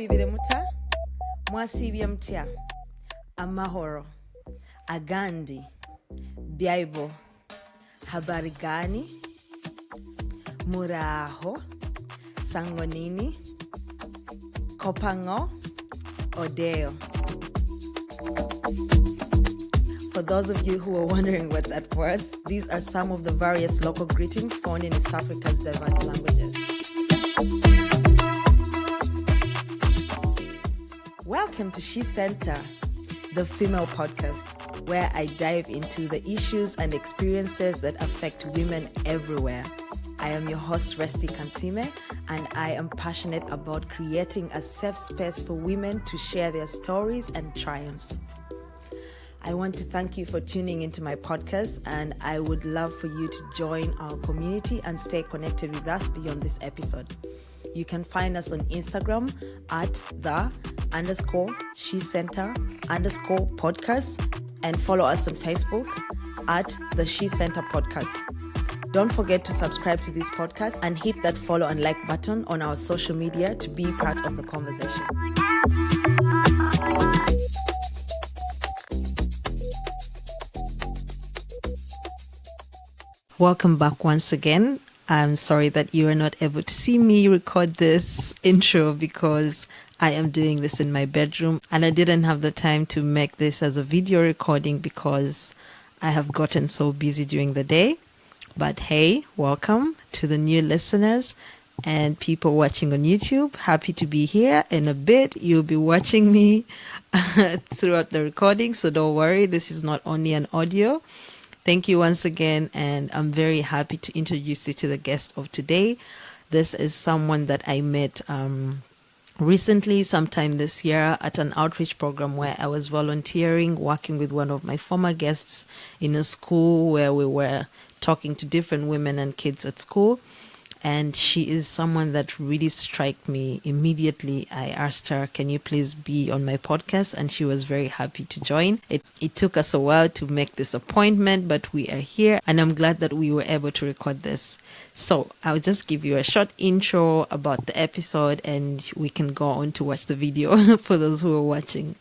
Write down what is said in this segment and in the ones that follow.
Mwasibire muta, mwasibye mutya, amahoro, agandi, byaibo, habari gani, muraho, sangonini, kopango, odeo. For those of you who are wondering what that was, these are some of the various local greetings found in East Africa's diverse languages. Welcome to She Center, the female podcast, where I dive into the issues and experiences that affect women everywhere. I am your host, Resti Kansime, and I am passionate about creating a safe space for women to share their stories and triumphs. I want to thank you for tuning into my podcast, and I would love for you to join our community and stay connected with us beyond this episode. You can find us on Instagram at _She Center _podcast, and follow us on Facebook at the She Center Podcast. Don't forget to subscribe to this podcast and hit that follow and like button on our social media to be part of the conversation. Welcome back once again. I'm sorry that you are not able to see me record this intro because I am doing this in my bedroom and I didn't have the time to make this as a video recording because I have gotten so busy during the day. But hey, welcome to the new listeners and people watching on YouTube. Happy to be here. In a bit, you'll be watching me throughout the recording, so don't worry, this is not only an audio. Thank you once again, and I'm very happy to introduce you to the guest of today. This is someone that I met recently, sometime this year, at an outreach program where I was volunteering, working with one of my former guests in a school where we were talking to different women and kids at school. And she is someone that really struck me immediately. I asked her, can you please be on my podcast? And she was very happy to join. It took us a while to make this appointment, but we are here. And I'm glad that we were able to record this. So I'll just give you a short intro about the episode and we can go on to watch the video for those who are watching.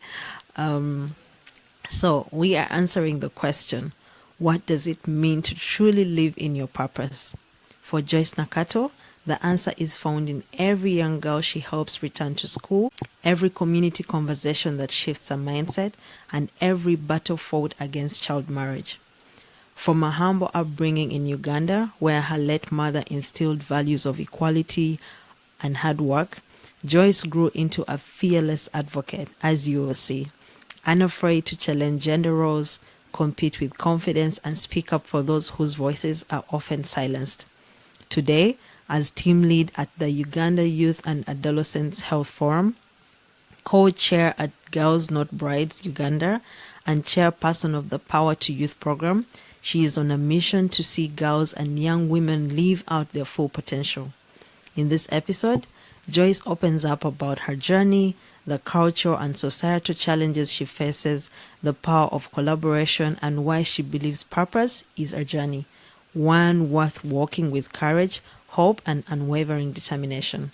So we are answering the question, what does it mean to truly live in your purpose? For Joyce Nakato, the answer is found in every young girl she helps return to school, every community conversation that shifts her mindset, and every battle fought against child marriage. From a humble upbringing in Uganda, where her late mother instilled values of equality and hard work, Joyce grew into a fearless advocate, as you will see, unafraid to challenge gender roles, compete with confidence, and speak up for those whose voices are often silenced. Today, as team lead at the Uganda Youth and Adolescents Health Forum, co-chair at Girls Not Brides Uganda, and chairperson of the Power to Youth program, she is on a mission to see girls and young women live out their full potential. In this episode, Joyce opens up about her journey, the cultural and societal challenges she faces, the power of collaboration, and why she believes purpose is a journey, one worth walking with courage, hope, and unwavering determination.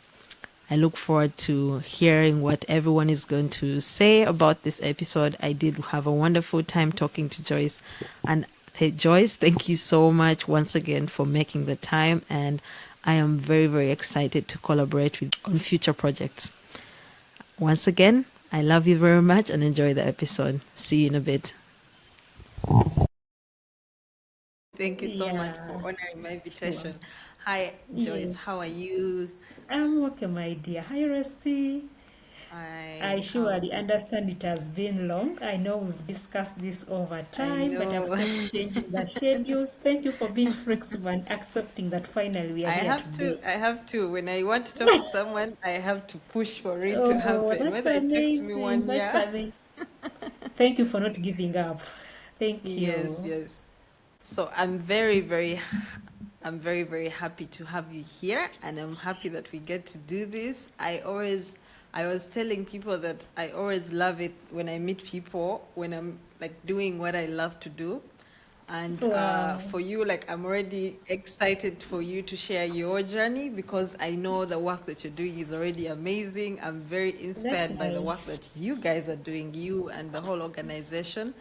I look forward to hearing what everyone is going to say about this episode. I did have a wonderful time talking to Joyce. And hey, Joyce, thank you so much once again for making the time. And I am very, very excited to collaborate with on future projects. Once again, I love you very much and enjoy the episode. See you in a bit. Thank you so much for honoring my invitation. Sure. Hi, Joyce. Yes. How are you? I'm okay, my dear. Hi, Rusty. I How surely is understand it has been long. I know we've discussed this over I time, but I've know. kept changing the schedules. Thank you for being flexible and accepting that finally we are here today. I have to. When I want to talk to someone, I have to push for it to Oh, happen. that's Whether it takes me amazing. one That's year. amazing. Thank you for not giving up. Thank Yes, you. yes. So I'm very, very happy to have you here, and I'm happy that we get to do this. I was telling people that I always love it when I meet people, when I'm like doing what I love to do. And Wow. for you, like, I'm already excited for you to share your journey because I know the work that you're doing is already amazing. I'm very That's inspired by the work nice. that you guys are doing, you and the whole organization.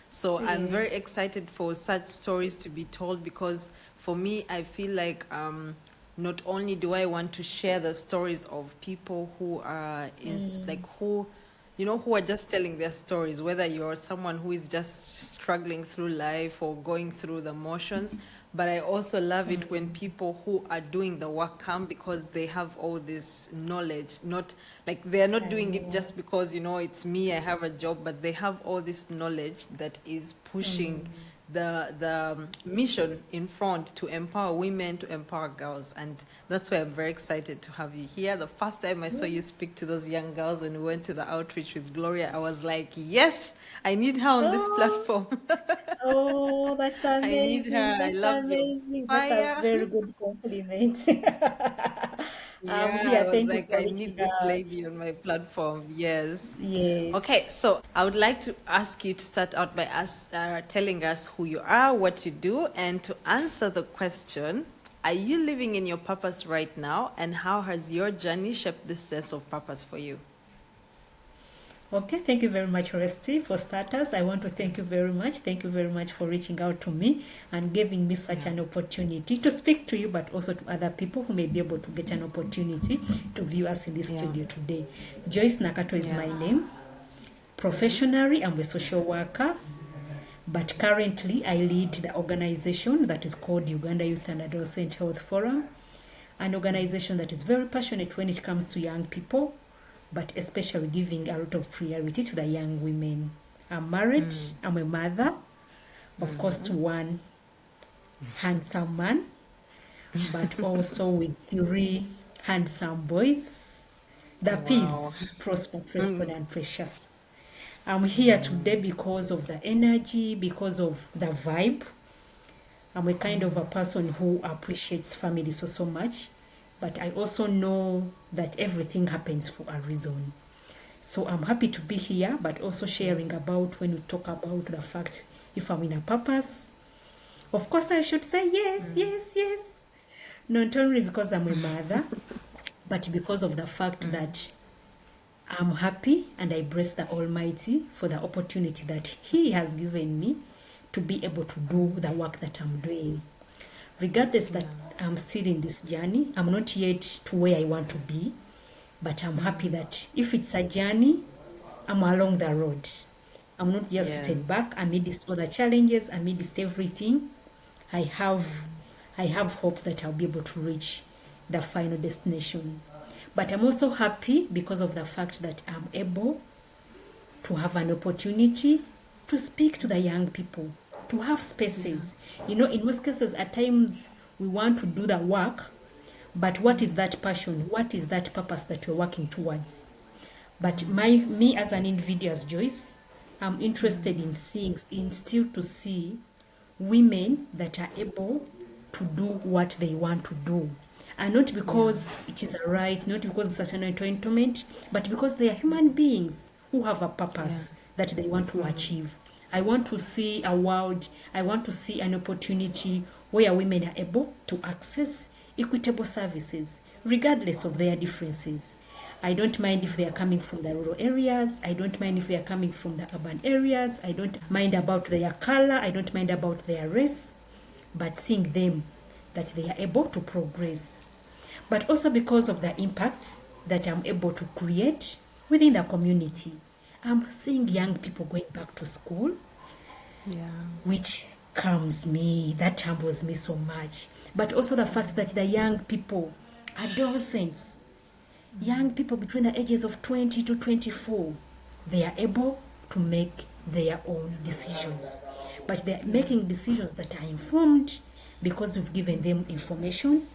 So I'm very Yes. excited for such stories to be told because for me, I feel like not only do I want to share the stories of people who are like who who are just telling their stories, whether you're someone who is just struggling through life or going through the motions. But I also love it when people who are doing the work come because they have all this knowledge, not like they're not I doing it know. just because, it's me, I have a job, but they have all this knowledge that is pushing the mission in front to empower women, to empower girls. And that's why I'm very excited to have you here. The first time I saw you speak to those young girls when we went to the outreach with Gloria, I was like, yes, I need her on this Oh, platform. oh, that's I need amazing. her. I That's loved your amazing. That's a fire. very good compliment. I'm Yeah, I here. was Thank you like, for I reaching need this out. lady on my platform. Yes. Yes. Okay, so I would like to ask you to start out by telling us who you are, what you do, and to answer the question, are you living in your purpose right now, and how has your journey shaped this sense of purpose for you? Okay, thank you very much, Rusty. For starters, I want to thank you very much. Thank you very much for reaching out to me and giving me such Yeah. an opportunity to speak to you, but also to other people who may be able to get an opportunity to view us in this Yeah. studio today. Joyce Nakato is Yeah. my name. Professionally, I'm a social worker, but currently I lead the organization that is called Uganda Youth and Adolescent Health Forum, an organization that is very passionate when it comes to young people, but especially giving a lot of priority to the young women. I'm married, I'm a mother, of course, to one handsome man, but also with three handsome boys. The Wow. P's, Prosper, Preston, and Precious. I'm here today because of the energy, because of the vibe. I'm a kind of a person who appreciates family so much, but I also know that everything happens for a reason. So I'm happy to be here, but also sharing about when we talk about the fact if I'm in a purpose. Of course, I should say yes, yes, yes. Not only because I'm a mother, but because of the fact that I'm happy and I bless the Almighty for the opportunity that He has given me to be able to do the work that I'm doing. Regardless that I'm still in this journey, I'm not yet to where I want to be, but I'm happy that if it's a journey, I'm along the road. I'm not just Yes. sitting back amidst all the challenges, amidst everything. I have I have hope that I'll be able to reach the final destination. But I'm also happy because of the fact that I'm able to have an opportunity to speak to the young people, to have spaces. You know, in most cases, at times we want to do the work, but what is that passion? What is that purpose that we're working towards? But me as an individual, as Joyce, I'm interested in seeing, in still to see women that are able to do what they want to do. And not because it is a right, not because it's an entitlement, but because they are human beings who have a purpose that they want to achieve. I want to see a world, I want to see an opportunity where women are able to access equitable services, regardless of their differences. I don't mind if they are coming from the rural areas. I don't mind if they are coming from the urban areas. I don't mind about their color. I don't mind about their race. But seeing them that they are able to progress. But also because of the impact that I'm able to create within the community. I'm seeing young people going back to school, Yeah. which calms me, that humbles me so much. But also the fact that the young people, adolescents, young people between the ages of 20 to 24, they are able to make their own decisions. But they are making decisions that are informed because we've given them information,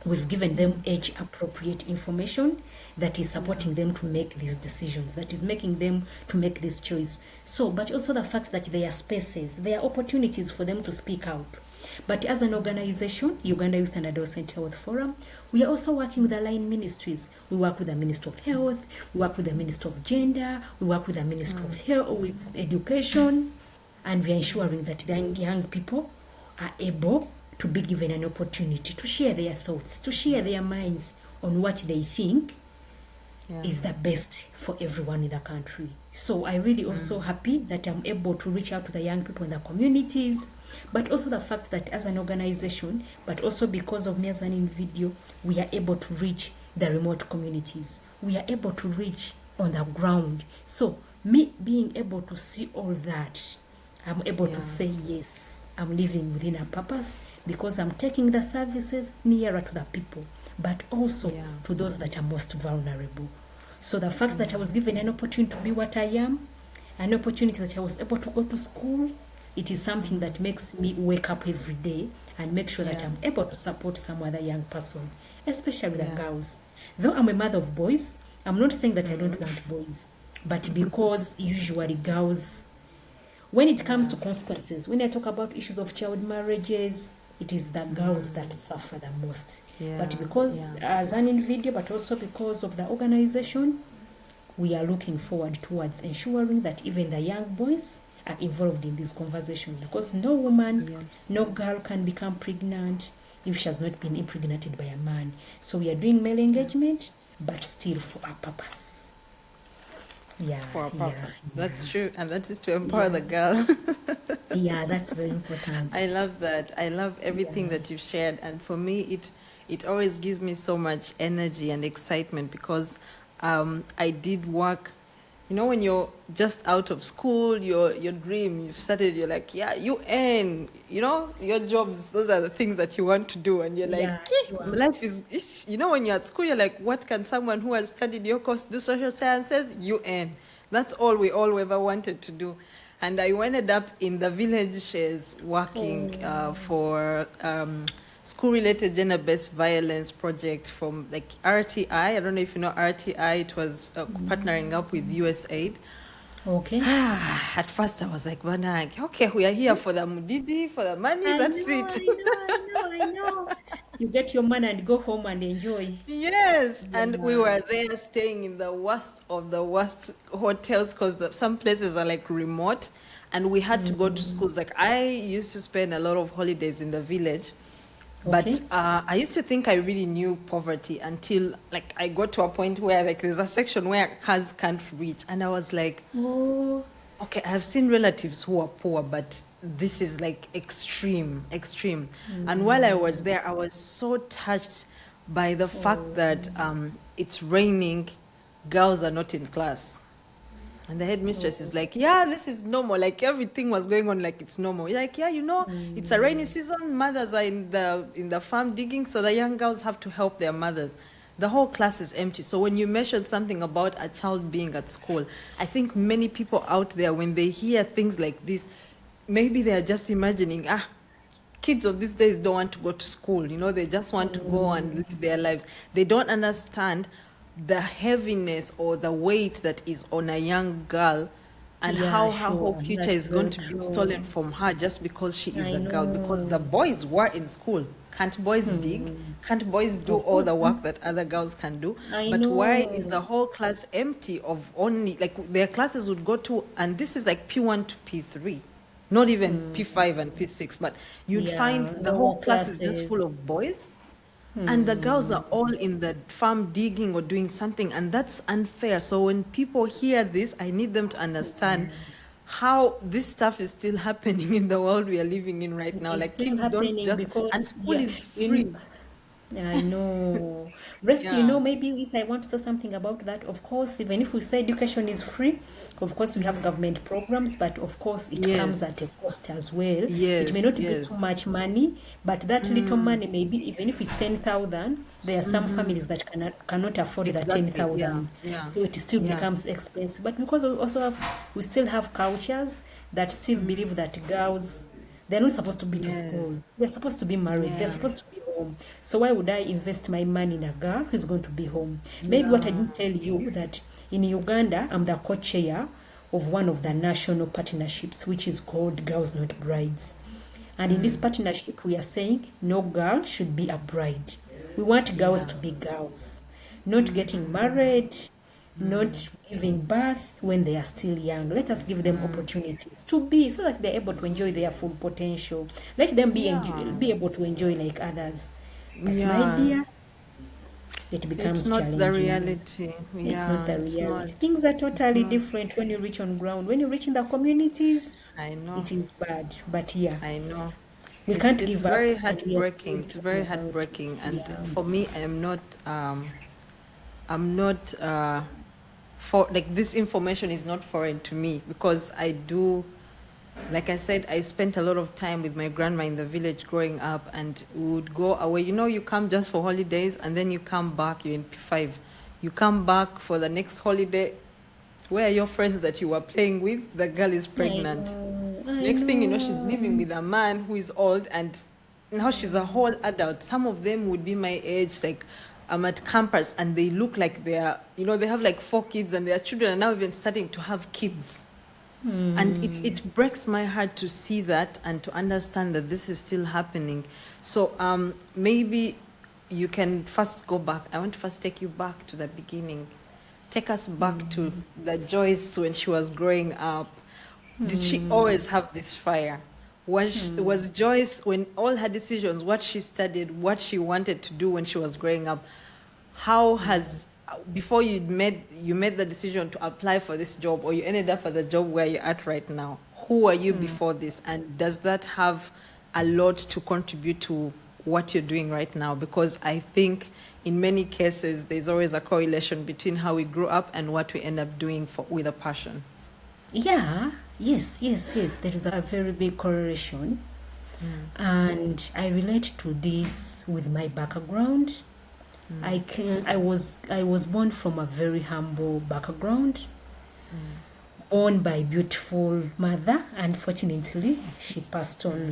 we've given them age appropriate information that is supporting them to make these decisions, that is making them to make this choice. So, but also the fact that there are spaces, there are opportunities for them to speak out. But as an organization, Uganda Youth and Adolescent Health Forum, we are also working with aligned ministries. We work with the Ministry of Health, we work with the Ministry of Gender, we work with the Ministry of Health, with Education, and we are ensuring that the young people are able to be given an opportunity to share their thoughts, to share their minds on what they think is the best for everyone in the country. So I really also happy that I'm able to reach out to the young people in the communities, but also the fact that as an organization, but also because of me as an individual, we are able to reach the remote communities. We are able to reach on the ground. So me being able to see all that, I'm able to say, yes, I'm living within a purpose because I'm taking the services nearer to the people, but also to those that are most vulnerable. So the fact that I was given an opportunity to be what I am, an opportunity that I was able to go to school, it is something that makes me wake up every day and make sure that I'm able to support some other young person, especially the girls. Though I'm a mother of boys, I'm not saying that I don't want boys, but because usually girls, when it comes to consequences, when I talk about issues of child marriages, it is the girls that suffer the most. But because as an individual, but also because of the organization, we are looking forward towards ensuring that even the young boys are involved in these conversations, because no woman, no girl can become pregnant if she has not been impregnated by a man. So we are doing male engagement, but still for a purpose. For a purpose. That's true. And that is to empower the girl. That's very important. I love that. I love everything that you've shared. And for me, it always gives me so much energy and excitement because I did work. You know, when you're just out of school, your dream, you've started, you're like, you earn, you know, your jobs, those are the things that you want to do. And you're like, life is, you know, when you're at school, you're like, what can someone who has studied your course do? Social sciences, you earn. That's all we all ever wanted to do. And I ended up in the villages working for school-related gender-based violence project from like RTI. I don't know if you know RTI. It was partnering up with USAID. Okay. At first I was like, okay, we are here for the mudidi, for the money, that's it. I know. You get your money and go home and enjoy. Yes, and we were there staying in the worst of the worst hotels because some places are like remote, and we had to go to schools. Like I used to spend a lot of holidays in the village. But I used to think I really knew poverty until like I got to a point where like there's a section where cars can't reach, and I was like, okay, I've seen relatives who are poor, but this is like extreme. And while I was there, I was so touched by the fact that it's raining, girls are not in class. And the headmistress is like, this is normal. Like everything was going on like it's normal. You're like, you know, it's a rainy season. Mothers are in the farm digging, so the young girls have to help their mothers. The whole class is empty. So when you mention something about a child being at school, I think many people out there, when they hear things like this, maybe they're just imagining, kids of these days don't want to go to school. You know, they just want to go and live their lives. They don't understand the heaviness or the weight that is on a young girl, and how her whole future is going to be stolen from her just because she is a girl. Because the boys were in school. Can't boys dig? Can't boys do all the work that other girls can do? But why is the whole class empty of only, like their classes would go to, and this is like P1 to P3, not even P5 and P6, but you'd find the whole class is just full of boys. And the girls are all in the farm digging or doing something, and that's unfair. So when people hear this, I need them to understand how this stuff is still happening in the world we are living in right now. Like kids don't just, and school is free. I know. Rest, you know, maybe if I want to say something about that, of course, even if we say education is free, of course we have government programs, but of course it comes at a cost as well. It may not be too much money, but that little money, maybe even if it's 10,000, there are some families that cannot afford that 10,000. So it still becomes expensive. But because we still have cultures that still believe that girls, they're not supposed to be to school. They're supposed to be married. They're supposed to be home. So why would I invest my money in a girl who's going to be home? Maybe what I didn't tell you, that in Uganda, I'm the co-chair of one of the national partnerships, which is called Girls Not Brides. And in this partnership, we are saying no girl should be a bride. We want girls to be girls, not getting married, not giving birth when they are still young. Let us give them opportunities to be, so that they're able to enjoy their full potential. Let them be be able to enjoy like others. But my Yeah. dear, it It's becomes not the challenging. reality. It's not Yeah, the it's not. reality. Things are It's totally not. different when you reach on ground. When you reach in the communities, I know. it is bad. But yeah, I know. we It's can't it's give up, very and we are still heartbreaking. It's talking very about it. heartbreaking. And Yeah. for me, I'm not for like this information is not foreign to me because I do, like I said, I spent a lot of time with my grandma in the village growing up, and we would go away. You know, you come just for holidays and then you come back, you're in P5. You come back for the next holiday. Where are your friends that you were playing with? The girl is I pregnant. know. I Next thing you know, she's living know. with a man who is old, and now she's a whole adult. Some of them would be my age, like I'm at campus, and they look like they are, you know, they have like 4 kids, and their children are now even starting to have kids. And it breaks my heart to see that and to understand that this is still happening. So maybe you can first go back. I want to first take you back to the beginning. Take us back to the Joyce when she was growing up. Did she always have this fire? Was Joyce, when all her decisions, what she studied, what she wanted to do when she was growing up, how has, before you made the decision to apply for this job, or you ended up at the job where you're at right now, who were you before this, and does that have a lot to contribute to what you're doing right now? Because I think in many cases there's always a correlation between how we grew up and what we end up doing with a passion. Yeah, yes. There is a very big correlation. And I relate to this with my background. I was born from a very humble background, born by a beautiful mother. Unfortunately, she passed on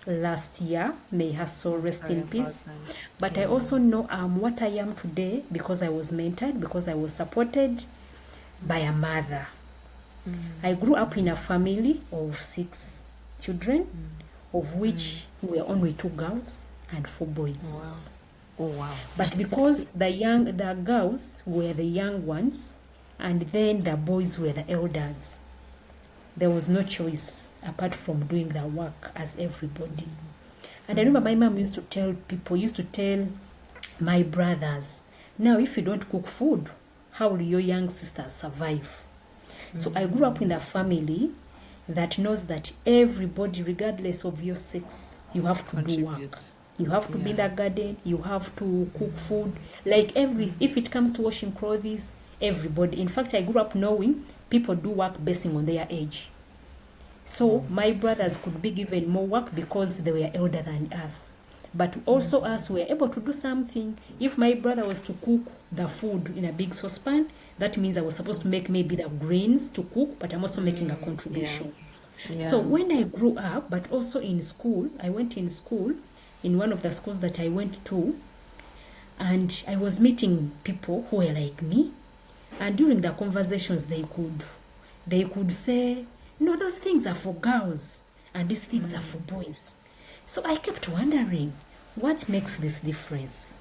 last year. May her soul rest Sorry in about peace. that. But I also know what I am today because I was mentored, because I was supported by a mother. I grew up in a family of 6 children, of which we were only 2 girls and 4 boys. Oh wow. But because the girls were the young ones, and then the boys were the elders, there was no choice apart from doing the work as everybody. And I remember my mom used to tell my brothers, now if you don't cook food, how will your young sisters survive? So I grew up in a family that knows that everybody, regardless of your sex, you have to do work. Contributes. You have to be in the garden, you have to cook food. Like if it comes to washing clothes, everybody. In fact, I grew up knowing people do work basing on their age. So my brothers could be given more work because they were elder than us. But also us were able to do something. If my brother was to cook the food in a big saucepan, that means I was supposed to make maybe the grains to cook, but I'm also making a contribution. Yeah. So when I grew up, but also in school, I went in school, in one of the schools that I went to, and I was meeting people who were like me. And during the conversations, they could say, no, those things are for girls, and these things are for boys. So I kept wondering, what makes this difference?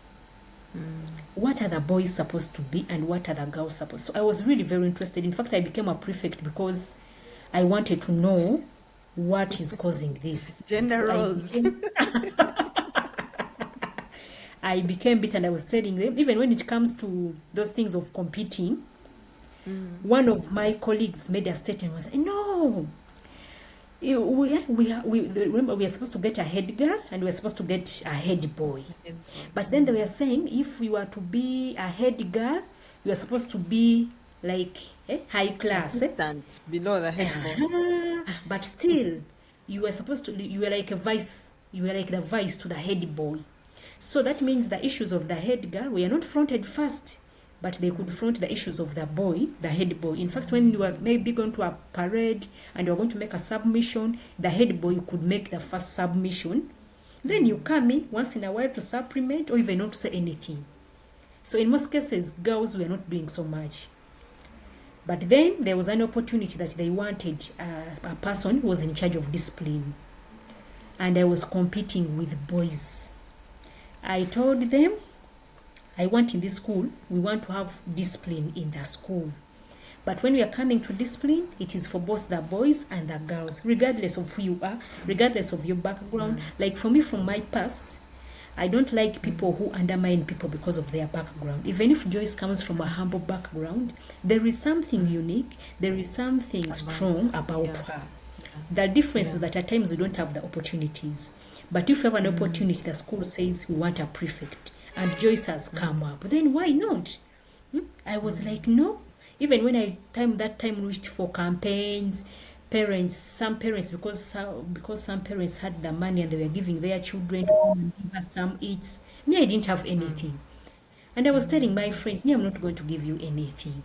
What are the boys supposed to be and what are the girls supposed to? So I was really very interested. In fact, I became a prefect because I wanted to know what is causing this. Gender So roles. I became bit, and I was telling them, even when it comes to those things of competing, one of my colleagues made a statement, was no, remember we are supposed to get a head girl and we are supposed to get a head boy. But then they were saying if you are to be a head girl, you are supposed to be like high class. Assistant below the head boy. But still, you were like the vice to the head boy. So that means the issues of the head girl were not fronted first, but they could front the issues of the boy, the head boy. In fact, when you are maybe going to a parade and you are going to make a submission, the head boy could make the first submission. Then you come in once in a while to supplement or even not to say anything. So in most cases, girls were not doing so much. But then there was an opportunity that they wanted a person who was in charge of discipline. And I was competing with boys. I told them, I want in this school, we want to have discipline in the school. But when we are coming to discipline, it is for both the boys and the girls, regardless of who you are, regardless of your background. Like for me, from my past, I don't like people who undermine people because of their background. Even if Joyce comes from a humble background, there is something unique, there is something strong about her. The difference is that at times we don't have the opportunities. But if you have an opportunity, the school says we want a prefect, and Joyce has come up, then why not? I was like, no. Even when that time reached for campaigns, some parents, because some parents had the money and they were giving their children to come and give us some eats. Me, I didn't have anything. And I was telling my friends, me, I'm not going to give you anything.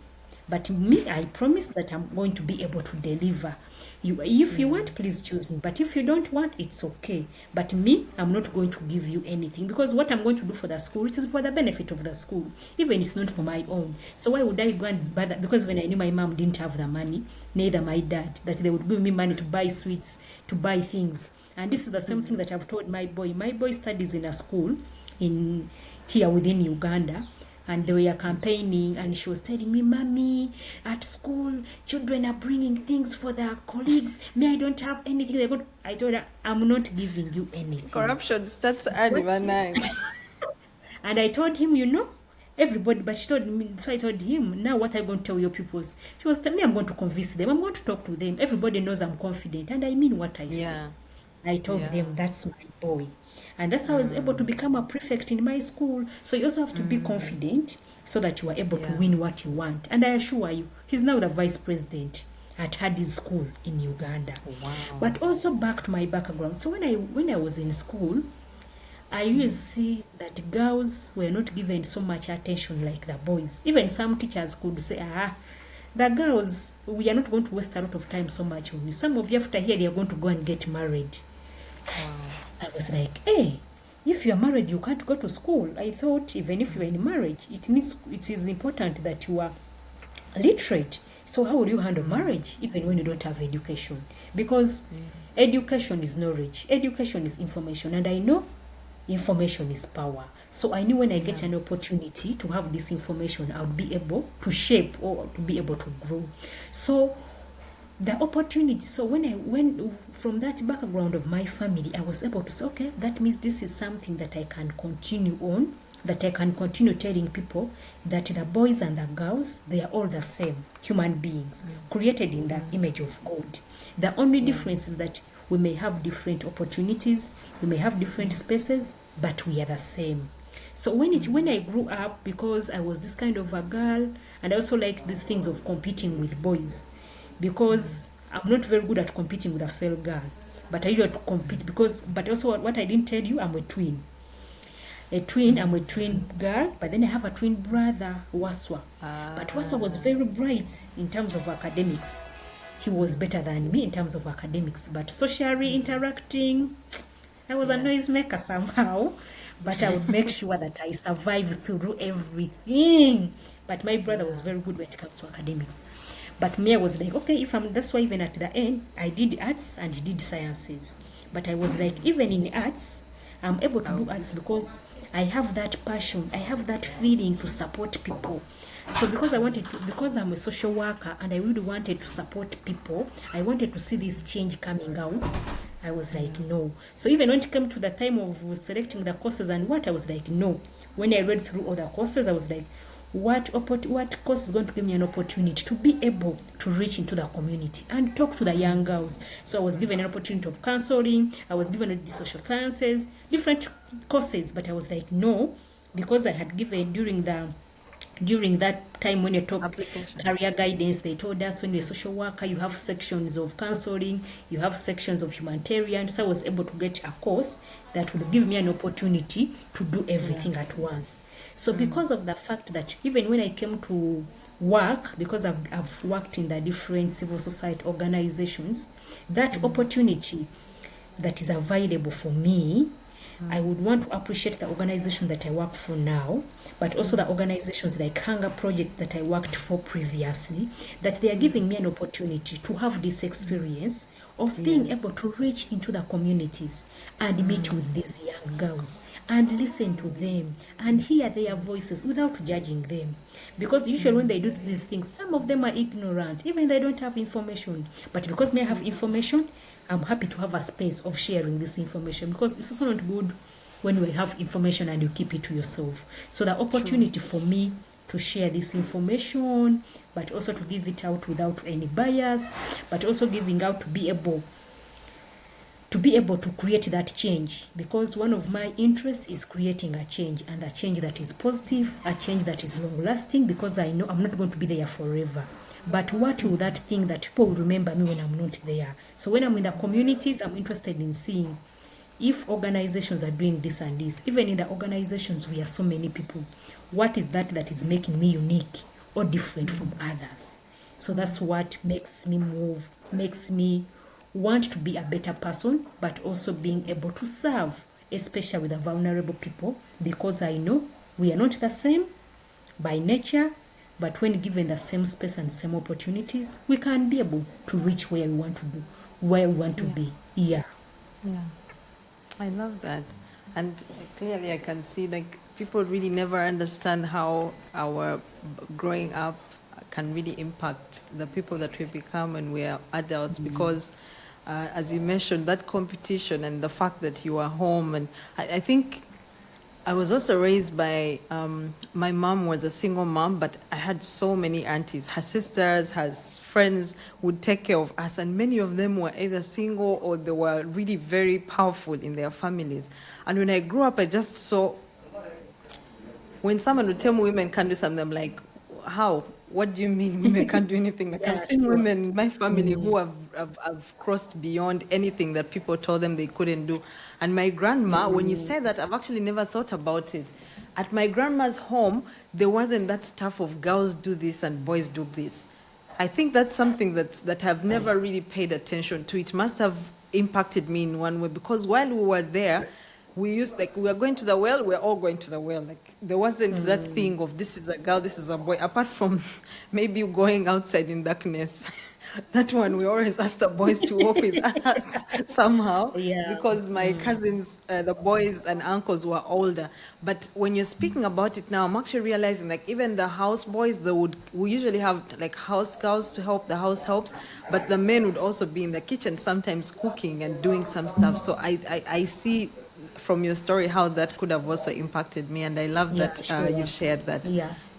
But me, I promise that I'm going to be able to deliver. If you want, please choose me. But if you don't want, it's okay. But me, I'm not going to give you anything. Because what I'm going to do for the school, it is for the benefit of the school. Even it's not for my own. So why would I go and bother? Because when I knew my mom didn't have the money, neither my dad, that they would give me money to buy sweets, to buy things. And this is the same thing that I've told my boy. My boy studies in a school here within Uganda. And they were campaigning, and she was telling me, Mommy, at school, children are bringing things for their colleagues. Me, I don't have anything. I told her, I'm not giving you anything. Corruption starts early, man. And I told him, everybody, but she told me, so I told him, now what are you going to tell your pupils? She was telling me, I'm going to convince them. I'm going to talk to them. Everybody knows I'm confident, and I mean what I say. I told them, that's my boy. And that's how I was able to become a prefect in my school. So you also have to be confident so that you are able to win what you want. And I assure you, he's now the vice president at Hadi's school in Uganda. Wow. But also back to my background. So when I was in school, I used to see that girls were not given so much attention like the boys. Even some teachers could say, the girls, we are not going to waste a lot of time so much on you. Some of you after here, they are going to go and get married. Wow. I was like, hey, if you're married, you can't go to school. I thought even if you're in marriage, it is important that you are literate. So how will you handle marriage even when you don't have education? Because education is knowledge, education is information, and I know information is power. So I knew when I get an opportunity to have this information, I would be able to shape or to be able to grow. So the opportunity, so when from that background of my family, I was able to say, okay, that means this is something that I can continue on, that I can continue telling people that the boys and the girls, they are all the same human beings, created in the image of God. The only difference is that we may have different opportunities, we may have different spaces, but we are the same. So when I grew up, because I was this kind of a girl, and I also liked these things of competing with boys, because I'm not very good at competing with a fellow girl, but I usually compete but also what I didn't tell you, I'm a twin. I'm a twin girl, but then I have a twin brother, Waswa. But Waswa was very bright in terms of academics. He was better than me in terms of academics, but socially interacting, I was a noisemaker somehow, but I would make sure that I survive through everything. But my brother was very good when it comes to academics. But me, I was like, okay, that's why even at the end, I did arts and he did sciences. But I was like, even in arts, I'm able to do arts because I have that passion, I have that feeling to support people. So because I'm a social worker and I really wanted to support people, I wanted to see this change coming out. I was like, no. So even when it came to the time of selecting the courses and I was like, no. When I read through all the courses, I was like, what course is going to give me an opportunity to be able to reach into the community and talk to the young girls? So I was given an opportunity of counseling, I was given the social sciences, different courses, but I was like, no, because I had given during that time when you talk career guidance, they told us when you're a social worker, you have sections of counseling, you have sections of humanitarian. So I was able to get a course that would give me an opportunity to do everything at once. So because of the fact that even when I came to work, because I've worked in the different civil society organizations, that opportunity that is available for me, I would want to appreciate the organization that I work for now, but also the organizations like Hunger Project that I worked for previously, that they are giving me an opportunity to have this experience of being able to reach into the communities and meet with these young girls and listen to them and hear their voices without judging them. Because usually when they do these things, some of them are ignorant, even they don't have information. But because me I have information, I'm happy to have a space of sharing this information, because it's also not good when you have information and you keep it to yourself. So the opportunity for me to share this information, but also to give it out without any bias, but also giving out to be able to create that change, because one of my interests is creating a change, and a change that is positive, a change that is long lasting, because I know I'm not going to be there forever. But what will that thing that people will remember me when I'm not there? So when I'm in the communities, I'm interested in seeing if organizations are doing this and this. Even in the organizations, we are so many people. What is that is making me unique or different from others? So that's what makes me move, makes me want to be a better person, but also being able to serve, especially with the vulnerable people, because I know we are not the same by nature, but when given the same space and same opportunities, we can be able to reach where we want to do, where we want to be. Yeah. I love that. And clearly I can see like people really never understand how our growing up can really impact the people that we become when we are adults, because as you mentioned, that competition and the fact that you are home. And I think I was also raised by, my mom was a single mom, but I had so many aunties. Her sisters, her friends would take care of us, and many of them were either single or they were really very powerful in their families. And when I grew up, I just saw, when someone would tell me women can't do something, I'm like, how? What do you mean women can't do anything? Like, I've seen women in my family who have crossed beyond anything that people told them they couldn't do. And my grandma, when you say that, I've actually never thought about it. At my grandma's home, there wasn't that stuff of girls do this and boys do this. I think that's something that I've never really paid attention to. It must have impacted me in one way, because while we were there, we were going to the well, we're all going to the well. Like, there wasn't that thing of this is a girl, this is a boy, apart from maybe going outside in darkness. That one, we always ask the boys to walk with us somehow, because my cousins, the boys and uncles were older. But when you're speaking about it now, I'm actually realizing, like, even the house boys, we usually have like house girls to help, the house helps, but the men would also be in the kitchen sometimes cooking and doing some stuff. So I see from your story how that could have also impacted me, and I love that you shared that.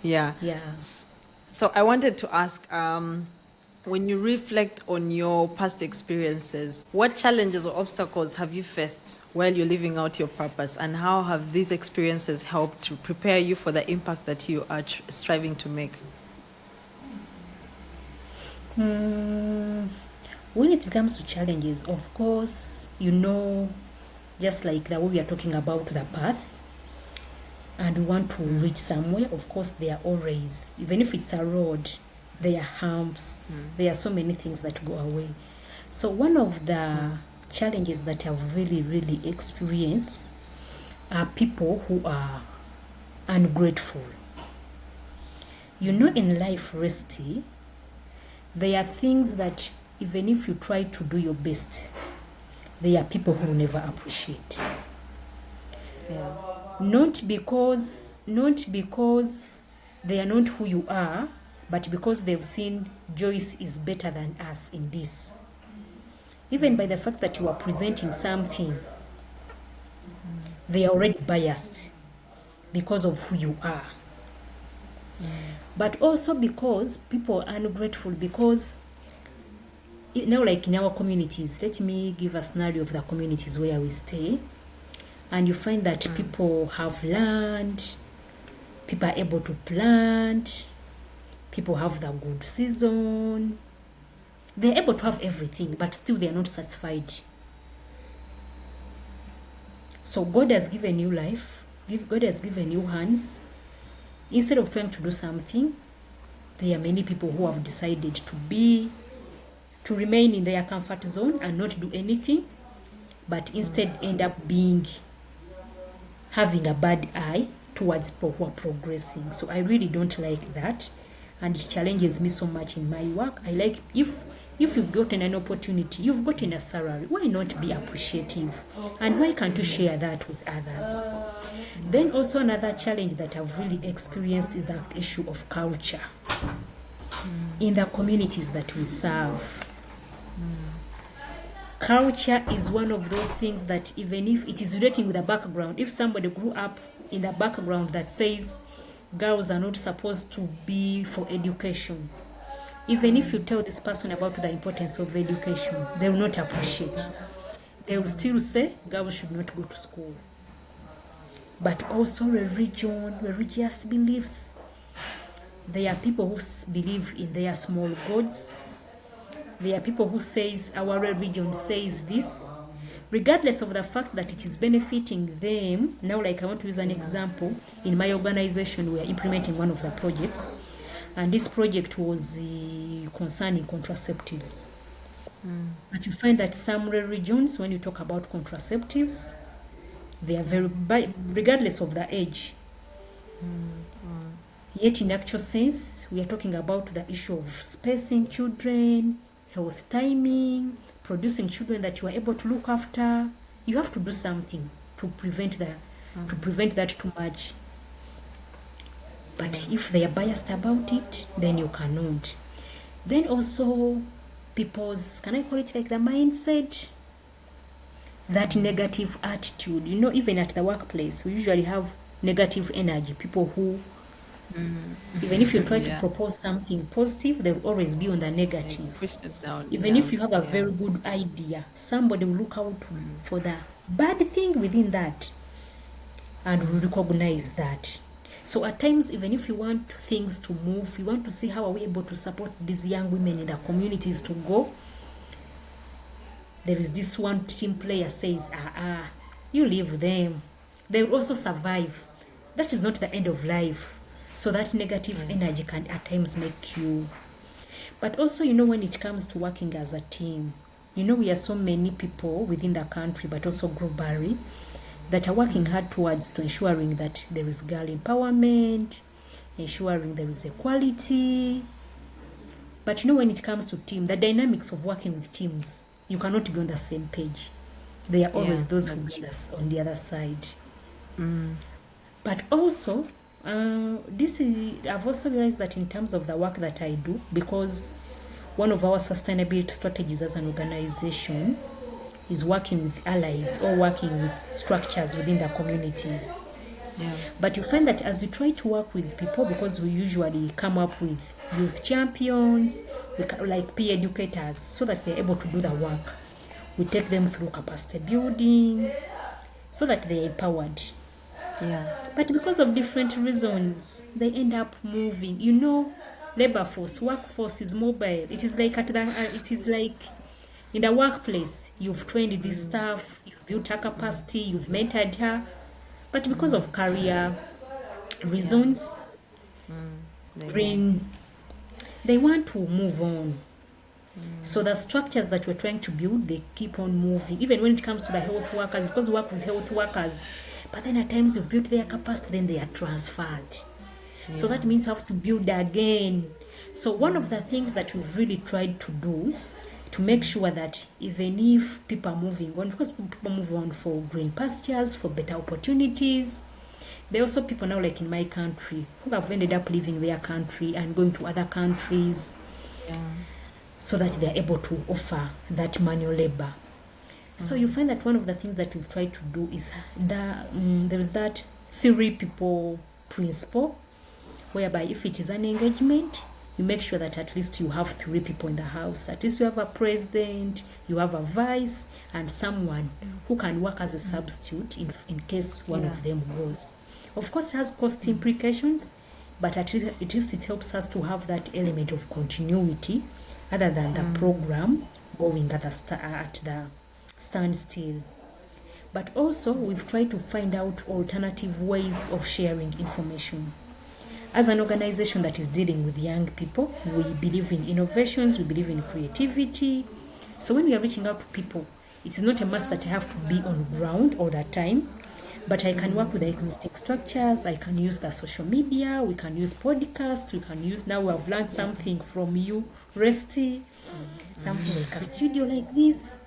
Yeah. So I wanted to ask, when you reflect on your past experiences, what challenges or obstacles have you faced while you're living out your purpose, and how have these experiences helped to prepare you for the impact that you are striving to make? When it comes to challenges, of course, just like the way we are talking about the path, and we want to reach somewhere, of course, there are always, even if it's a road, there are humps, there are so many things that go away. So one of the challenges that I've really, really experienced are people who are ungrateful. In life, Resty, there are things that even if you try to do your best, there are people who never appreciate. Not because they are not who you are, but because they've seen Joyce is better than us in this. Even by the fact that you are presenting something, they are already biased because of who you are. But also because people are ungrateful, because like in our communities, let me give a scenario of the communities where we stay, and you find that people have land, people are able to plant, people have the good season, they're able to have everything, but still they are not satisfied. So God has given you life, God has given you hands. Instead of trying to do something, there are many people who have decided to remain in their comfort zone and not do anything, but instead end up being having a bad eye towards people who are progressing. So I really don't like that, and it challenges me so much in my work. I like if you've gotten an opportunity, you've gotten a salary, why not be appreciative? And why can't you share that with others? Then also another challenge that I've really experienced is the issue of culture in the communities that we serve. Culture is one of those things that even if it is relating with a background, if somebody grew up in a background that says girls are not supposed to be for education, even if you tell this person about the importance of education, they will not appreciate. They will still say girls should not go to school. But also religious beliefs. There are people who believe in their small gods. There are people who says our religion says this, regardless of the fact that it is benefiting them. Now, like I want to use an example. In my organization, we are implementing one of the projects, and this project was concerning contraceptives. But you find that some religions, when you talk about contraceptives, they are very, regardless of the age. Yet in actual sense, we are talking about the issue of spacing children, health timing, producing children that you are able to look after. You have to do something to prevent that too much. But if they are biased about it, then you cannot. Then also people's, can I call it like the mindset? That negative attitude. You know, even at the workplace, we usually have negative energy. People who, even if you try to propose something positive, they'll always be on the negative. Push it down. Even if you have a very good idea, somebody will look out for the bad thing within that and will recognize that. So at times, even if you want things to move, you want to see how are we able to support these young women in the communities to go, there is this one team player says, you leave them. They will also survive. That is not the end of life. So that negative energy can at times make you. But also, you know, when it comes to working as a team, you know, we are so many people within the country, but also globally, that are working hard towards to ensuring that there is girl empowerment, ensuring there is equality. But you know, when it comes to team, the dynamics of working with teams, you cannot be on the same page. There are always those who are on the other side. But also, I've also realized that in terms of the work that I do, because one of our sustainability strategies as an organization is working with allies or working with structures within the communities. But you find that as you try to work with people, because we usually come up with youth champions, like peer educators, so that they're able to do the work. We take them through capacity building so that they're empowered. But because of different reasons, they end up moving. You know, labor force, workforce is mobile. It is like in the workplace, you've trained this staff, you've built her capacity, you've mentored her. But because of career reasons, they want to move on. So the structures that we're trying to build, they keep on moving. Even when it comes to the health workers, because we work with health workers, but then at times you've built their capacity, then they are transferred. So that means you have to build again. So one of the things that we've really tried to do to make sure that even if people are moving on, because people move on for green pastures, for better opportunities, there are also people now, like in my country, who have ended up leaving their country and going to other countries so that they are able to offer that manual labor. So you find that one of the things that we've tried to do is there is that 3 people principle, whereby if it is an engagement, you make sure that at least you have 3 people in the house. At least you have a president, you have a vice, and someone who can work as a substitute in case one of them goes. Of course, it has cost implications, but at least it helps us to have that element of continuity other than the program going at the standstill. But also, we've tried to find out alternative ways of sharing information. As an organization that is dealing with young people, we believe in innovations, we believe in creativity. So when we are reaching out to people, it is not a must that I have to be on ground all the time. But I can work with the existing structures. I can use the social media. We can use podcasts. We can use, now I've learned something from you, Resty, something like a studio like this,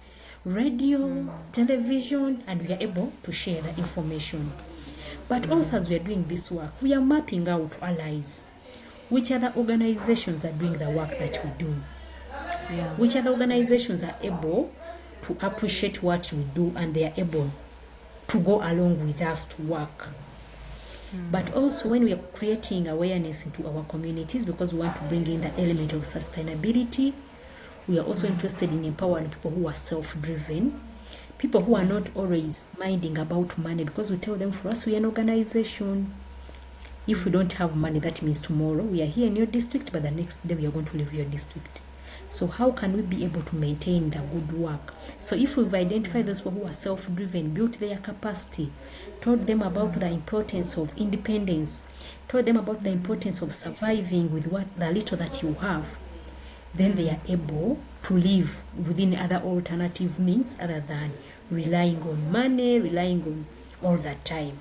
radio, television, and we are able to share the information. But also, as we are doing this work, we are mapping out allies. Which other organizations are doing the work that we do? Yeah. Which other organizations are able to appreciate what we do and they are able to go along with us to work? But also, when we are creating awareness into our communities, because we want to bring in the element of sustainability, we are also interested in empowering people who are self-driven, people who are not always minding about money, because we tell them, for us, we are an organization. If we don't have money, that means tomorrow we are here in your district, but the next day we are going to leave your district. So how can we be able to maintain the good work? So if we've identified those people who are self-driven, built their capacity, told them about the importance of independence, told them about the importance of surviving with what the little that you have, then they are able to live within other alternative means other than relying on money, relying on all that time.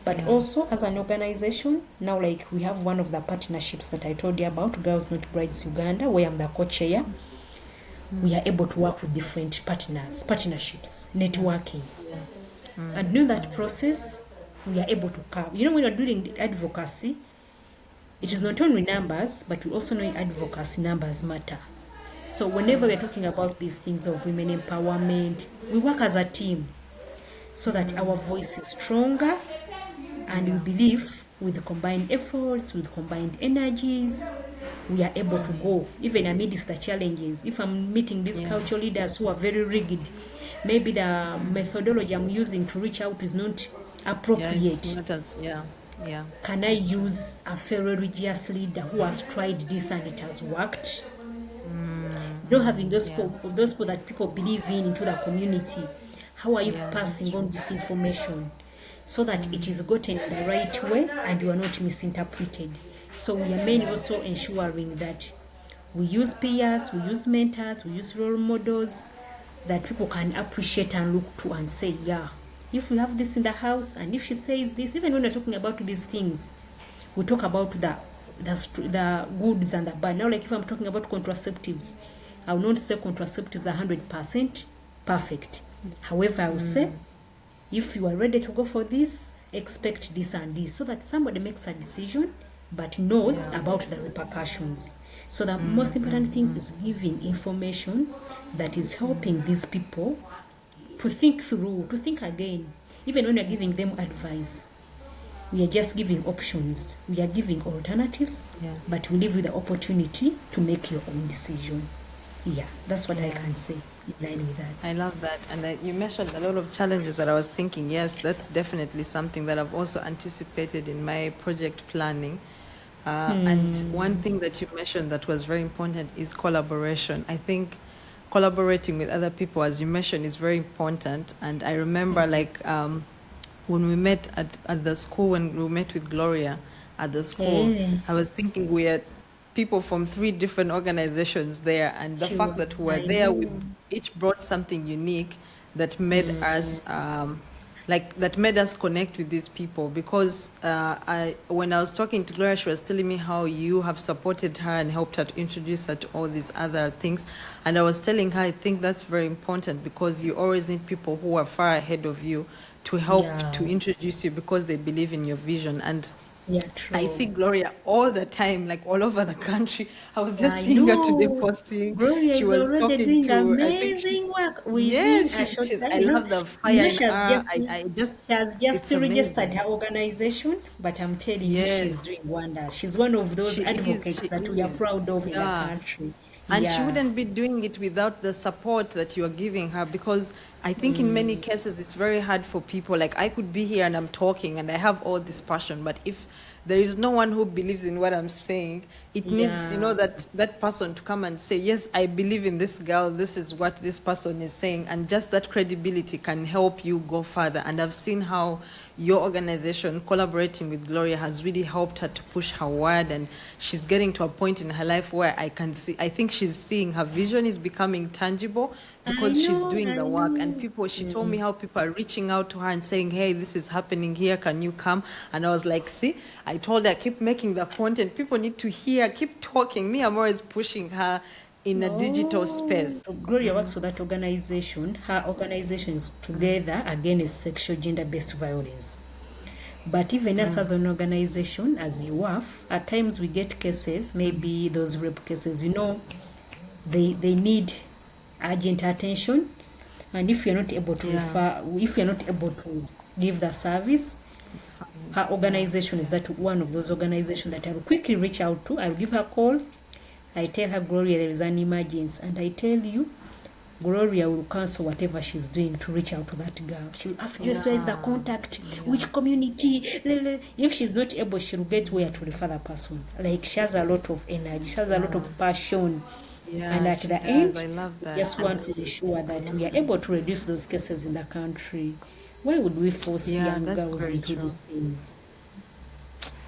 But also, as an organization, now like we have one of the partnerships that I told you about, Girls Not Brides Uganda, where I'm the co-chair. We are able to work with different partnerships, networking. And during that process, we are able to come. You know, when you're doing advocacy, it is not only numbers, but we also know in advocacy, numbers matter. So whenever we're talking about these things of women empowerment, we work as a team so that our voice is stronger. And we believe with combined efforts, with combined energies, we are able to go, even amidst the challenges. If I'm meeting these cultural leaders who are very rigid, maybe the methodology I'm using to reach out is not appropriate. Can I use a fellow religious leader who has tried this and it has worked? You know, having those people that people believe in into the community, how are you passing on this information so that it is gotten in the right way and you are not misinterpreted? So we are mainly also ensuring that we use peers, we use mentors, we use role models that people can appreciate and look to and say, yeah, if we have this in the house and if she says this, even when we're talking about these things, we talk about the goods and the bad. Now, like if I'm talking about contraceptives, I will not say contraceptives are 100% perfect. However, I will say, if you are ready to go for this, expect this and this, so that somebody makes a decision but knows about the repercussions. So the most important thing is giving information that is helping these people to think through, to think again. Even when you're giving them advice, we are just giving options. We are giving alternatives, but we leave with the opportunity to make your own decision. Yeah, that's what I can say in line with that. I love that. And you mentioned a lot of challenges that I was thinking, yes, that's definitely something that I've also anticipated in my project planning. And one thing that you mentioned that was very important is collaboration. I think collaborating with other people, as you mentioned, is very important. And I remember when we met at the school, when we met with Gloria at the school, I was thinking we had people from 3 different organizations there, and the fact that we were there, we each brought something unique that made us that made us connect with these people. Because when I was talking to Gloria, she was telling me how you have supported her and helped her to introduce her to all these other things, and I was telling her, I think that's very important, because you always need people who are far ahead of you to help to introduce you, because they believe in your vision. And true. I see Gloria all the time, like all over the country. I was just seeing her today posting. Gloria she is was already talking doing to, amazing work within a short time. I love the fire in She her. has just it's registered amazing. her organization, but I'm telling you, she's doing wonders. She's one of those She advocates that we are proud of in the country. And she wouldn't be doing it without the support that you are giving her, because I think in many cases it's very hard for people. Like, I could be here and I'm talking and I have all this passion, but if there is no one who believes in what I'm saying, it needs, that person to come and say, yes, I believe in this girl, this is what this person is saying, and just that credibility can help you go further. And I've seen how your organization, collaborating with Gloria, has really helped her to push her word, and she's getting to a point in her life where I think she's seeing her vision is becoming tangible, because she's doing I the work. And know. people, she told me Mm. how people are reaching out to her and saying, hey, this is happening here, can you come? And I was like, see, I told her, keep making the content, people need to hear, keep talking. Me, I'm always pushing her in a digital Oh, space. so Gloria works for that organization. Her organization is Together Against Sexual Gender-Based Violence. But even us as an organization, as you have, at times we get cases, maybe those rape cases, they need urgent attention. And if you're not able to Yeah. if you're not able to give the service, her organization is that one of those organizations that I will quickly reach out to. I'll give her a call. I tell her, Gloria, there is an emergency. And I tell you, Gloria will cancel whatever she's doing to reach out to that girl. She'll ask Joyce, where is the contact? Which community? If she's not able, she'll get where to refer the person. Like, she has a lot of energy, she has a lot of passion. And Yeah, at she the does. I end, love we that. just want to ensure that we are able to reduce those cases in the country. Why would we force Yeah, young that's girls very into true. these things?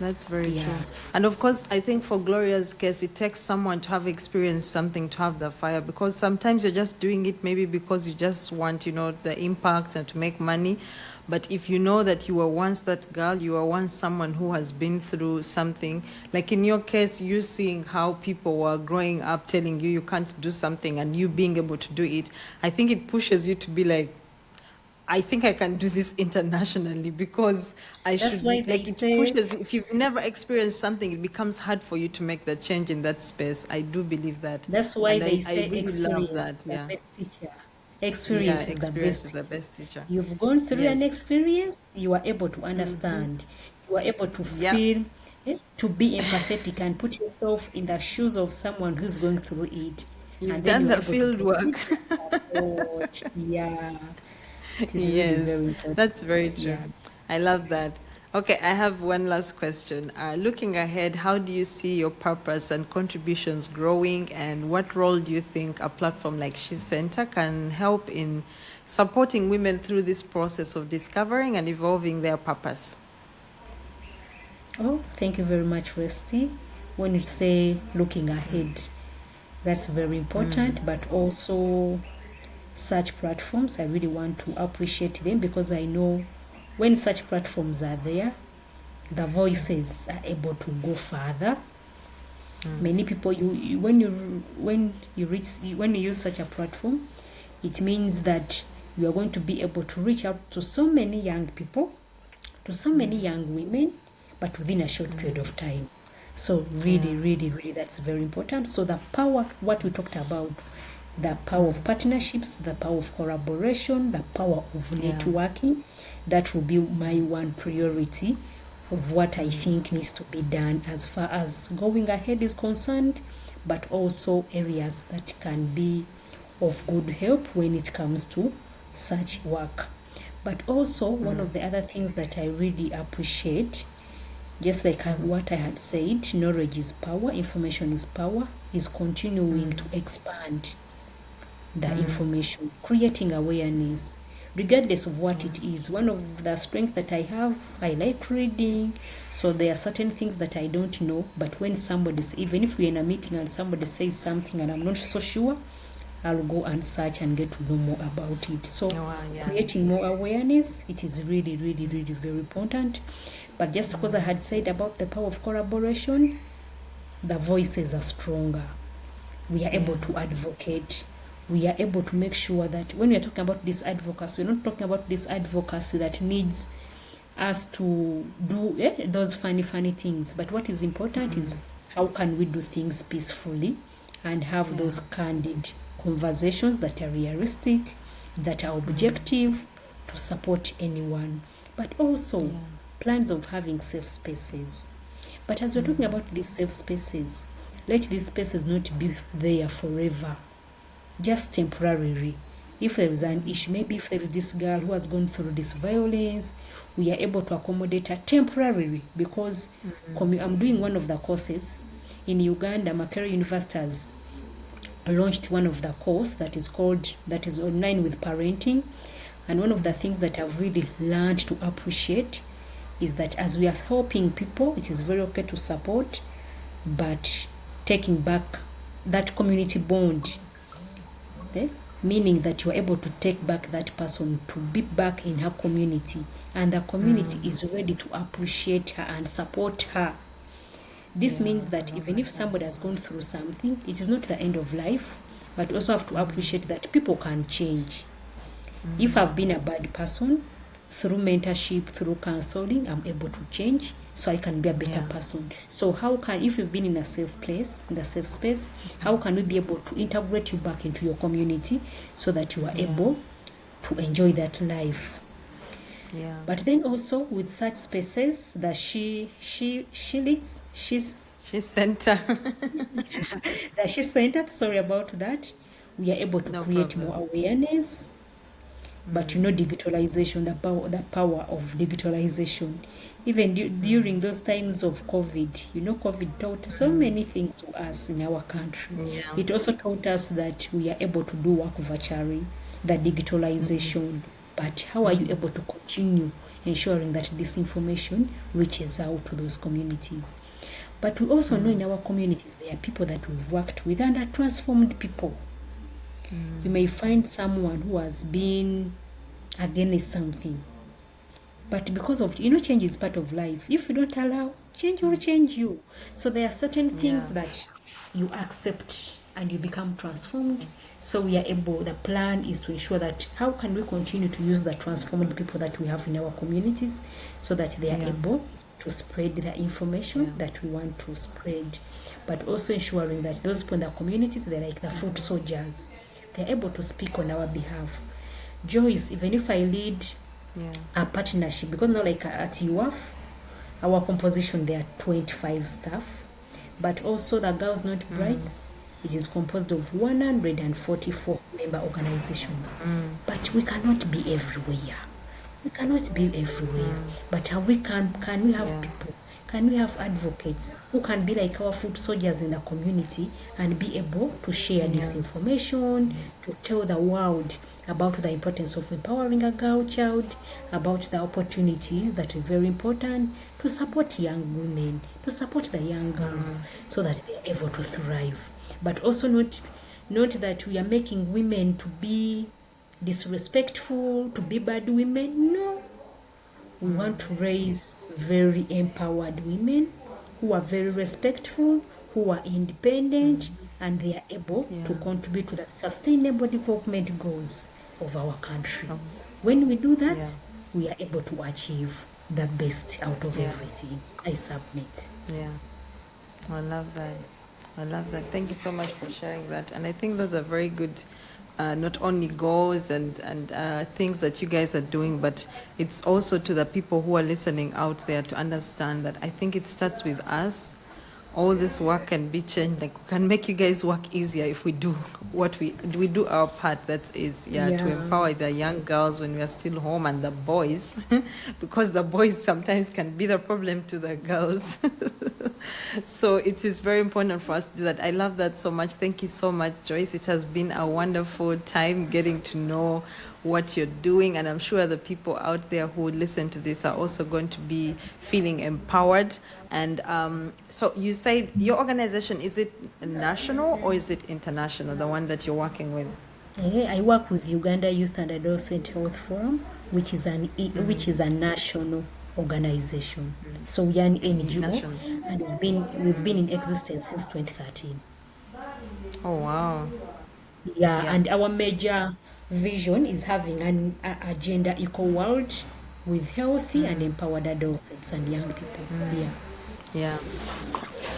That's very Yeah. true. And of course, I think for Gloria's case, it takes someone to have experienced something to have the fire, because sometimes you're just doing it maybe because you just want, the impact and to make money. But if you know that you were once that girl, you were once someone who has been through something, like in your case, you seeing how people were growing up telling you can't do something and you being able to do it, I think it pushes you to be like, I think I can do this internationally, because I That's should why be they like, it say, pushes you. If you've never experienced something, it becomes hard for you to make the change in that space. I do believe that. that's why And they I say really love experience that. is the Yeah. best teacher. Yeah. Experience is the Experience best is the teacher. best teacher. You've gone through an Yes. experience, you are able to understand, you are able to Yeah. feel, to be empathetic and put yourself in the shoes of someone who's going through it. You've And then done you are the able to field provide work. the support. Yeah, it is really Yes, very important. that's very true. Yeah. I love that. Okay, I have one last question. Looking ahead, how do you see your purpose and contributions growing, and what role do you think a platform like She Center can help in supporting women through this process of discovering and evolving their purpose? Oh, thank you very much, Rusty. When you say looking ahead, that's very important, but also such platforms, I really want to appreciate them, because I know when such platforms are there, the voices are able to go further. Many people, when you use such a platform, it means that you are going to be able to reach out to so many young people, to so many young women, but within a short period of time. So really, Yeah. really, really, that's very important. So the power, what we talked about, the power of partnerships, the power of collaboration, the power of Yeah. networking, that will be my one priority of what I think needs to be done as far as going ahead is concerned, but also areas that can be of good help when it comes to such work. But also, one of the other things that I really appreciate, just like what I had said, knowledge is power, information is power, is continuing to expand the information, creating awareness, regardless of what it is. One of the strengths that I have, I like reading, so there are certain things that I don't know, but when somebody's, even if we're in a meeting and somebody says something and I'm not so sure, I'll go and search and get to know more about it. So Wow, yeah. creating more awareness, it is really, really, really very important. But just because I had said about the power of collaboration, the voices are stronger. We are able to advocate. We are able to make sure that when we are talking about this advocacy, we're not talking about this advocacy that needs us to do those funny things. But what is important is how can we do things peacefully and have those candid conversations that are realistic, that are objective, to support anyone. But also plans of having safe spaces. But as we're talking about these safe spaces, let these spaces not be there forever, just temporarily. If there is an issue, maybe if there is this girl who has gone through this violence, we are able to accommodate her temporarily, because I'm doing one of the courses in Uganda. Makerere University has launched one of the course that is online with parenting, and one of the things that I've really learned to appreciate is that as we are helping people, it is very okay to support, but taking back that community bond. meaning that you're able to take back that person to be back in her community, and the community is ready to appreciate her and support her. This means that even if somebody has gone through something, it is not the end of life, but also have to appreciate that people can change. If I've been a bad person, through mentorship, through counseling, I'm able to change so I can be a better person. So how can, if you've been in a safe place, in a safe space, how can we be able to integrate you back into your community so that you are able to enjoy that life? Yeah. But then also with such spaces that she leads, she's center. that she's centered, sorry about that, we are able to No create problem. more awareness. But digitalization, the power of digitalization, even during those times of COVID, COVID taught so many things to us in our country. It also taught us that we are able to do work virtually, the digitalization. But how are you able to continue ensuring that this information reaches out to those communities? But we also know in our communities there are people that we've worked with and are transformed people. You may find someone who has been against something, but because of, change is part of life. If you don't allow, change will change you. So there are certain things that you accept and you become transformed. So we are able, the plan is to ensure that how can we continue to use the transformed people that we have in our communities so that they are able to spread the information that we want to spread, but also ensuring that those people in the communities, they're like the foot soldiers. They're able to speak on our behalf. Joyce, even if I lead a partnership, because not like at UAF, our composition, there are 25 staff, but also the Girls Not Brides, it is composed of 144 member organizations. But we cannot be everywhere. We cannot be everywhere. But can we have people? Can we have advocates who can be like our foot soldiers in the community and be able to share this information, to tell the world about the importance of empowering a girl child, about the opportunities that are very important, to support young women, to support the young girls so that they are able to thrive. But also not that we are making women to be disrespectful, to be bad women. No. We want to raise very empowered women who are very respectful, who are independent, and they are able to contribute to the sustainable development goals of our country. When we do that, we are able to achieve the best out of everything. I submit. Yeah. I love that. Thank you so much for sharing that. And I think those are very good, not only goals and things that you guys are doing, but it's also to the people who are listening out there to understand that I think it starts with us. All this work can be changed. Like, we can make you guys work easier if we do what we do our part. That is, to empower the young girls when we are still home, and the boys, because the boys sometimes can be the problem to the girls. So it is very important for us to do that. I love that so much. Thank you so much, Joyce. It has been a wonderful time getting to know what you're doing, and I'm sure the people out there who listen to this are also going to be feeling empowered. And so you said your organization, is it national or is it international, the one that you're working with? I work with Uganda Youth and Adolescent Health Forum, which is a national organization. So we are an NGO, and we've been in existence since 2013. Oh wow! Yeah, and our major vision is having a gender equal world with healthy and empowered adolescents and young people. Yeah,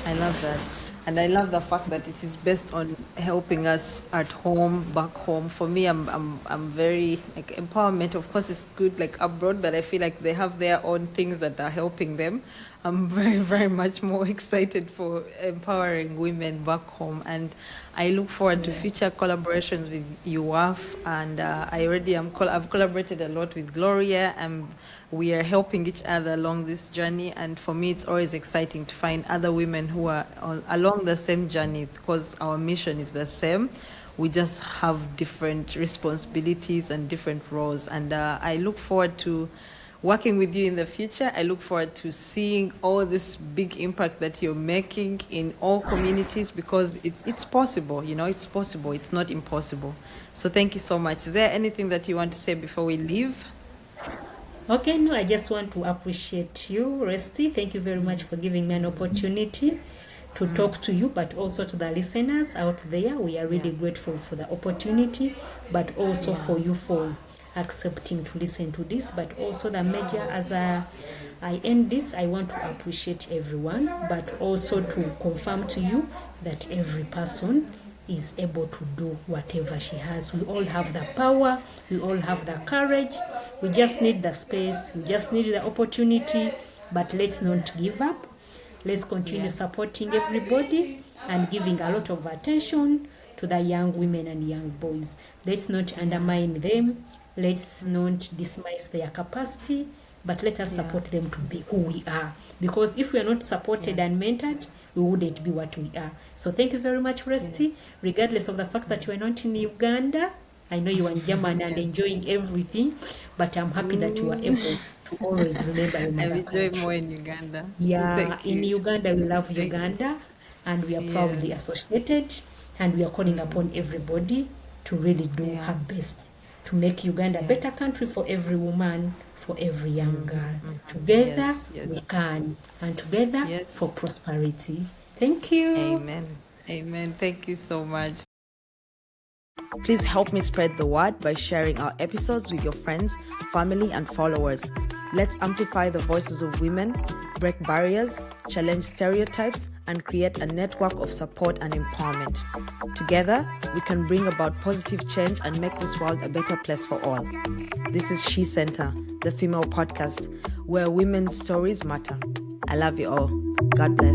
I love that. And I love the fact that it is based on helping us at home, back home. For me, I'm very, like, empowerment, of course, it's good, like, abroad, but I feel like they have their own things that are helping them. I'm very, very much more excited for empowering women back home. And I look forward to future collaborations with UAF. And I've collaborated a lot with Gloria, and we are helping each other along this journey. And for me, it's always exciting to find other women who are along the same journey, because our mission is the same. We just have different responsibilities and different roles. And I look forward to working with you in the future. I look forward to seeing all this big impact that you're making in all communities, because it's possible, it's possible. It's not impossible. So thank you so much. Is there anything that you want to say before we leave? Okay, no, I just want to appreciate you, Resty. Thank you very much for giving me an opportunity to talk to you, but also to the listeners out there. We are really grateful for the opportunity, but also for you for accepting to listen to this. But also the media, as I end this, I want to appreciate everyone, but also to confirm to you that every person is able to do whatever she has. We all have the power, we all have the courage, we just need the space, we just need the opportunity, but let's not give up. Let's continue supporting everybody and giving a lot of attention to the young women and young boys. Let's not undermine them, let's not dismiss their capacity, but let us support them to be who we are. Because if we are not supported and mentored, we wouldn't be what we are. So thank you very much, Resty. Regardless of the fact that you are not in Uganda, I know you are in Germany and enjoying everything, but I'm happy that you are able to always remember your mother country. I enjoy more in Uganda. Yeah, in Uganda, we love Uganda, and we are proudly associated, and we are calling upon everybody to really do her best to make Uganda a better country for every woman, for every young girl. Together we can, and together for prosperity. Thank you. Amen. Amen. Thank you so much. Please help me spread the word by sharing our episodes with your friends, family, and followers. Let's amplify the voices of women, break barriers, challenge stereotypes, and create a network of support and empowerment. Together, we can bring about positive change and make this world a better place for all. This is She Center, the female podcast, where women's stories matter. I love you all. God bless.